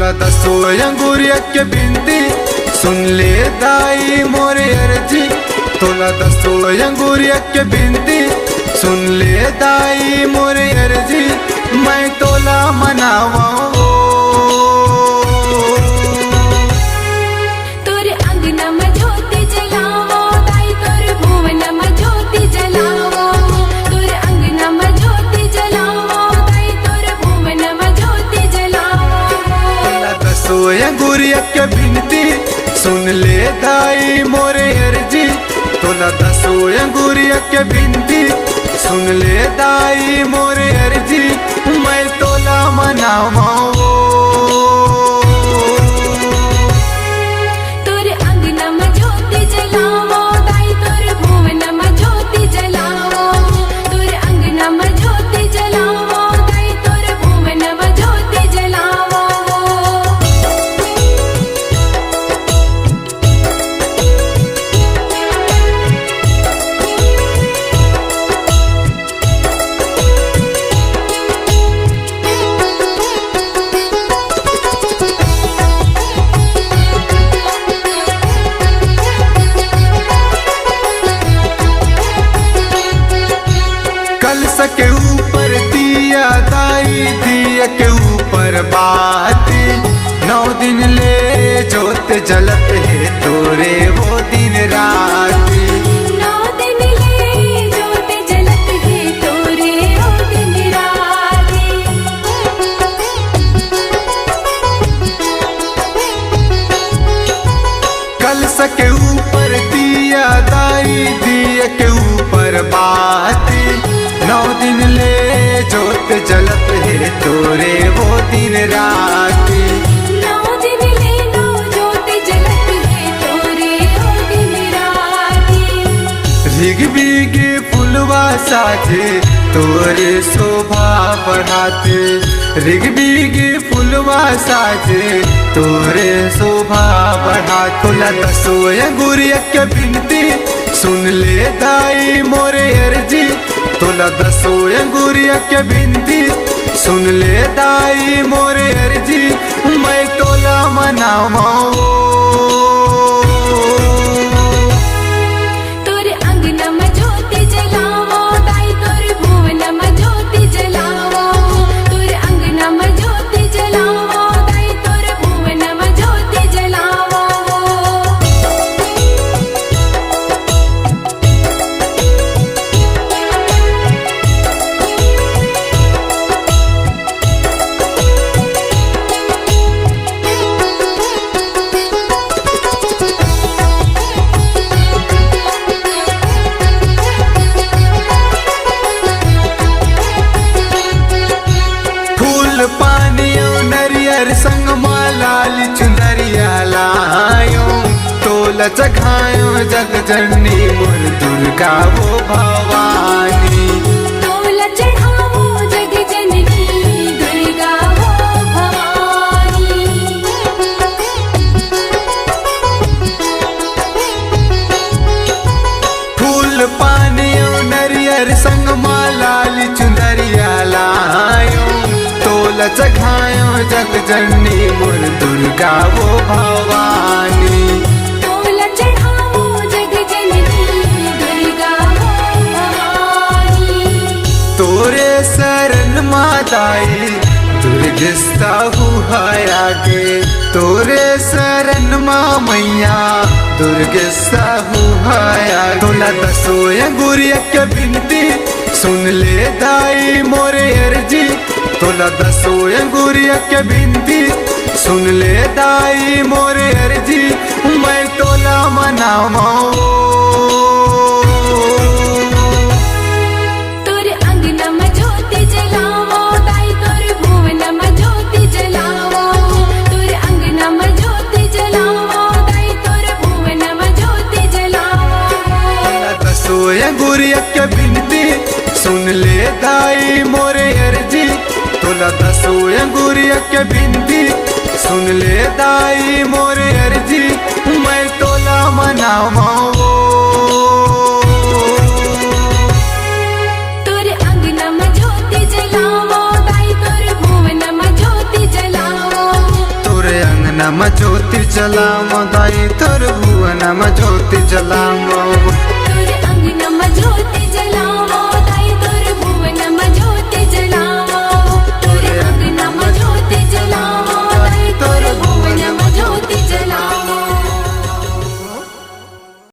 तोला दसो अंगूरिया के बिनती सुन ले दाई मोरे अर्जी। तोला दसो अंगूरिया के बिनती सुन ले दाई मोरे अर्जी। मैं तोला मनावा अंगूरिया के बिनती सुन ले दाई मोरे अर्जी। तोला दसो अंगूरिया के बिनती सुन ले दाई मोरे अर्जी। मैं तोला मनावा के ऊपर दिया दाई दिया के ऊपर बाती। 9 दिन ले जोत जलत है तोरे वो दिन राती। 9 दिन ले जोत जलत है तोरे वो दिन राती। कलश के ऊपर दिया दाई दिया के ऊपर बाती। 9 दिन ले जोत जलत है तोरे वो दिन राती। 9 दिन ले जोत जलत है तोरे वो दिन राती। भीग भीग फुलवा साथे तोरे शोभा बढ़ाते। रिग भीग फुलवा साथे तोरे शोभा बढ़ा। तोला दसो अंगूरिया के बिनती सुन ले दाई मोरे अर्जी। तोला दसो अंगूरिया के बिनती सुन ले दाई मोरे अर्जी। मैं तोला मनावा तोरे अंगना में ज्योति जलावो दाई तोरे भुवन में ज्योति जलावो। तोरे अंगना में ज्योति जलावो दाई तोरे भुवन में ज्योति जलावो। नरियर संग मालाल चुनरिया लायो। तोला चघायो जग जननी मोर दुर्गा वो भवानी। तोला चढ़ावो जग जननी दुर्गा वो भवानी। फूल पानियो नरियर संग मालाल चुनरिया लायो। तोला चघायो जग जननी मोर दुर्गा वो भवानी। तोला चढ़ावो जग जननी दुर्गा वो भवानी। तोरे शरण माताई दुर्गस्ता हुआ के। तोरे शरण माँ मैया दुर्गस्ता हुआ। तोला दसो अंगूरिया के बिनती सुन ले दाई मोरे अर्जी। तोला दसो अंगूरिया के बिनती सुन ले दाई मोरे अर्जी। मैं तोला मनावा तोरे अंगना में ज्योति जलावो दाई तोरे भुवन में ज्योति जलावो। तोरे अंगना में ज्योति जलावो दाई तोरे भुवन में ज्योति जलावो। दसो अंगूरिया के बिनती सुन ले दाई मोरे अर्जी। तोला दसो अंगूरिया के बिनती सुन ले दाई मोरे अर्जी। मैं तोला मनावा तोरे अंगना में ज्योति जलावो दाई तोरे भुवन में ज्योति जलावो। भुवनम ज्योति जलामो दाई तोर भुवनम ज्योति जलामो तोर अंगनम ज्योति